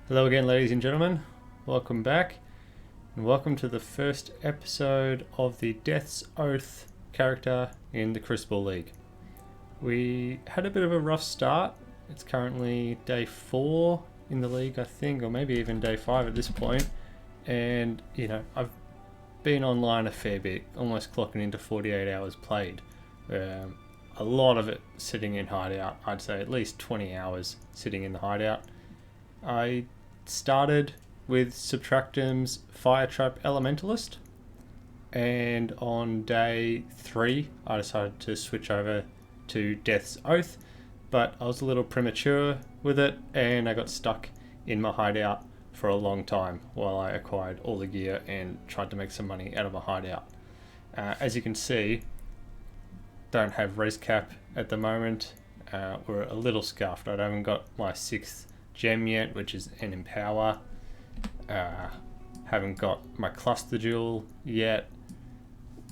Hello again, ladies and gentlemen. Welcome back, and welcome to the first episode of the Deaths Oath character in the Crucible League. We had a bit of a rough start. It's currently day 4 in the league, I think, or maybe even day 5 at this point. And, I've been online a fair bit, almost clocking into 48 hours played. A lot of it sitting in hideout. I'd say at least 20 hours sitting in the hideout. I started with Subtractem's Fire Trap Elementalist, and on day 3 I decided to switch over to Death's Oath, but I was a little premature with it and I got stuck in my hideout for a long time while I acquired all the gear and tried to make some money out of my hideout. As you can see, don't have res cap at the moment. We're a little scuffed. I haven't got my 6th gem yet, which is an empower. Haven't got my cluster jewel yet.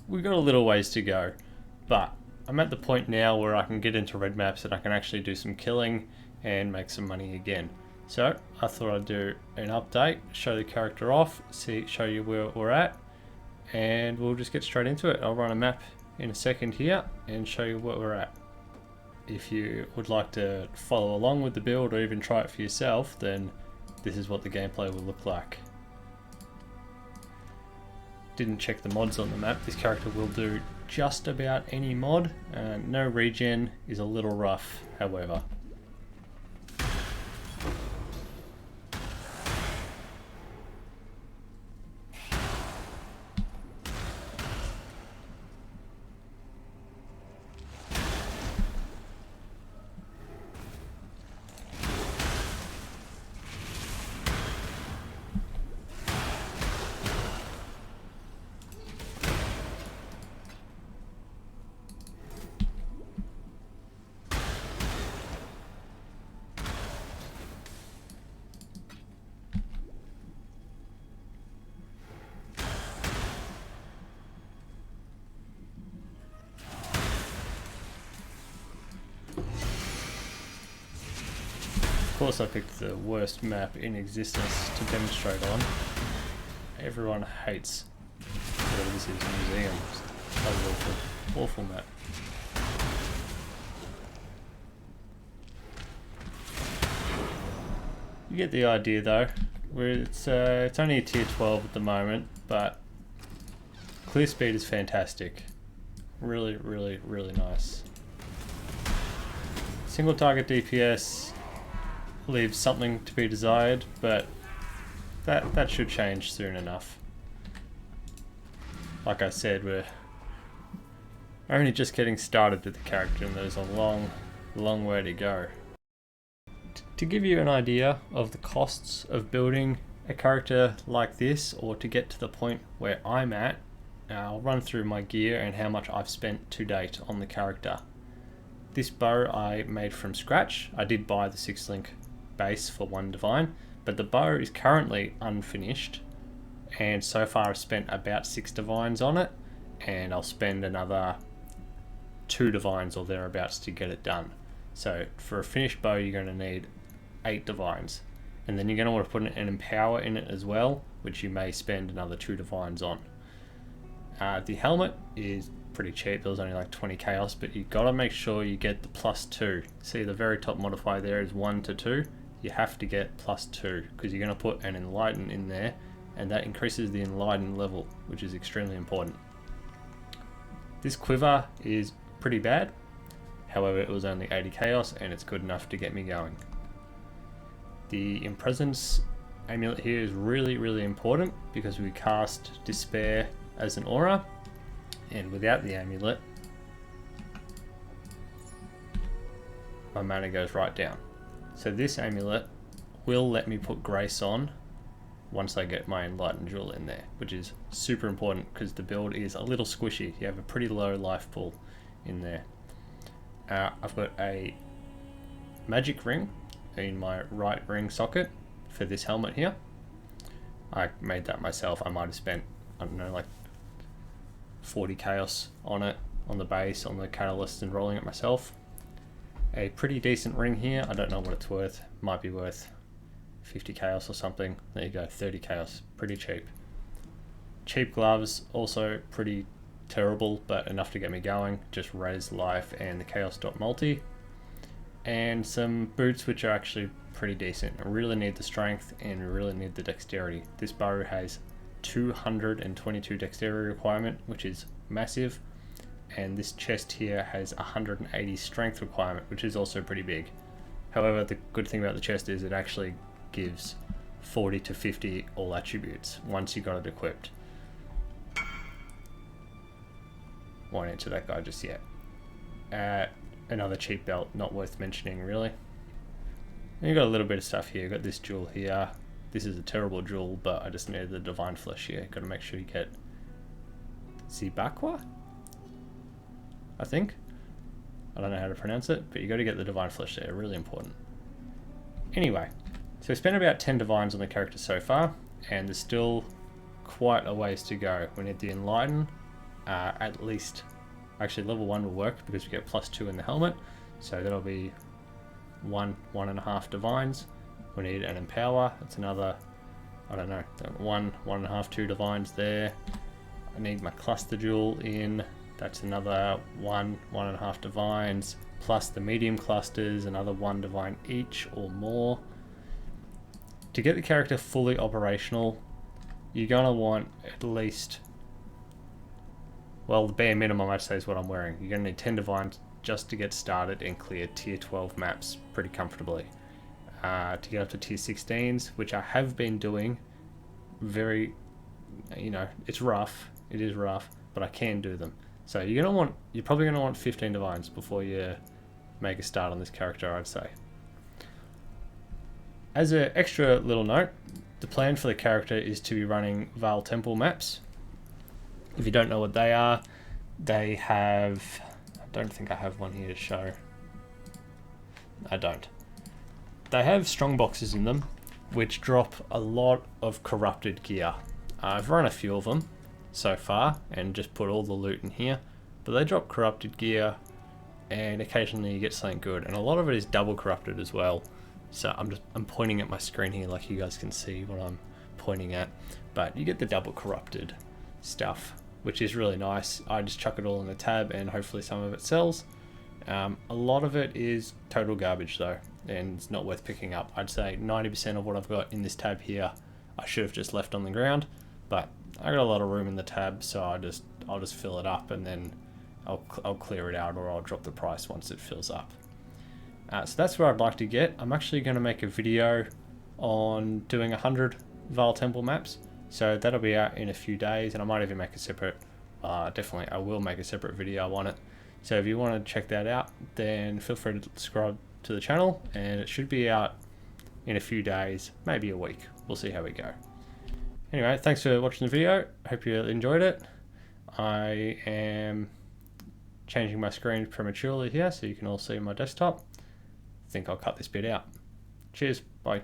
We've got a little ways to go, but I'm at the point now where I can get into red maps and I can actually do some killing and make some money again. So I thought I'd do an update, show the character off, show you where we're at, and we'll just get straight into it. I'll run a map in a second here and show you where we're at. If you would like to follow along with the build or even try it for yourself, then this is what the gameplay will look like. Didn't check the mods on the map. This character will do just about any mod. No regen is a little rough, however. Of course I picked the worst map in existence to demonstrate on. Everyone hates whatever this is, museum. Awful, awful map. You get the idea though. It's only a tier 12 at the moment, but clear speed is fantastic. Really, really, really nice. Single target DPS leaves something to be desired, but that should change soon enough. Like I said, we're only just getting started with the character and there's a long way to go. To give you an idea of the costs of building a character like this, or to get to the point where I'm at, I'll run through my gear and how much I've spent to date on the character. This bow I made from scratch. I did buy the 6-link base for 1 divine, but the bow is currently unfinished, and so far I've spent about 6 divines on it, and I'll spend another 2 divines or thereabouts to get it done. So for a finished bow you're going to need 8 divines, and then you're going to want to put an empower in it as well, which you may spend another 2 divines on. The helmet is pretty cheap. It was only like 20 chaos, but you got to make sure you get the +2. See, the very top modifier there is 1 to 2. You have to get +2 because you're going to put an enlighten in there, and that increases the enlighten level, which is extremely important. This quiver is pretty bad, however it was only 80 chaos and it's good enough to get me going. The Impresence amulet here is really, really important because we cast Despair as an aura, and without the amulet my mana goes right down. So this amulet will let me put Grace on once I get my Enlightened Jewel in there, which is super important because the build is a little squishy. You have a pretty low life pool in there. I've got a magic ring in my right ring socket for this helmet here. I made that myself. I might have spent, I don't know, like 40 chaos on it, on the base, on the catalyst, and rolling it myself. A pretty decent ring here. I don't know what it's worth. Might be worth 50 chaos or something. There you go, 30 chaos, pretty cheap. Cheap gloves, also pretty terrible, but enough to get me going. Just raise life and the chaos dot multi. And some boots which are actually pretty decent. I really need the strength and really need the dexterity. This bow has 222 dexterity requirement, which is massive. And this chest here has 180 strength requirement, which is also pretty big. However, the good thing about the chest is it actually gives 40 to 50 all attributes once you got it equipped. Won't answer that guy just yet. Another cheap belt, not worth mentioning really. And you got a little bit of stuff here. You got this jewel here. This is a terrible jewel, but I just needed the divine flesh here. Got to make sure you get Zibakwa, I think. I don't know how to pronounce it, but you got to get the divine flesh there. Really important. Anyway, so we spent about 10 divines on the character so far, and there's still quite a ways to go. We need the enlighten. At least, actually level 1 will work because we get +2 in the helmet, so that'll be 1.5 divines. We need an empower. That's another, I don't know, 1.5, 2 divines there. I need my cluster jewel in. That's another 1.5 divines, plus the medium clusters, another 1 divine each or more. To get the character fully operational, you're gonna want at least, well, the bare minimum I'd say is what I'm wearing. You're gonna need 10 divines just to get started and clear tier 12 maps pretty comfortably. To get up to tier 16s, which I have been doing, very, you know, it's rough. It is rough, but I can do them. So you're probably gonna want 15 divines before you make a start on this character, I'd say. As an extra little note, the plan for the character is to be running Vale Temple maps. If you don't know what they are, they have, I don't think I have one here to show. I don't. They have strong boxes in them, which drop a lot of corrupted gear. I've run a few of them so far and just put all the loot in here, but they drop corrupted gear and occasionally you get something good, and a lot of it is double corrupted as well. So I'm pointing at my screen here like you guys can see what I'm pointing at, but you get the double corrupted stuff, which is really nice. I just chuck it all in the tab and hopefully some of it sells. A lot of it is total garbage though, and it's not worth picking up. I'd say 90% of what I've got in this tab here I should have just left on the ground, but I got a lot of room in the tab, so I'll just fill it up and then I'll clear it out, or I'll drop the price once it fills up. So that's where I'd like to get. I'm actually going to make a video on doing 100 Vale Temple maps, so that'll be out in a few days, and I might even make a separate, definitely I will make a separate video on it. So if you want to check that out, then feel free to subscribe to the channel, and it should be out in a few days, maybe a week. We'll see how we go. Anyway, thanks for watching the video. Hope you enjoyed it. I am changing my screen prematurely here so you can all see my desktop. I think I'll cut this bit out. Cheers, bye.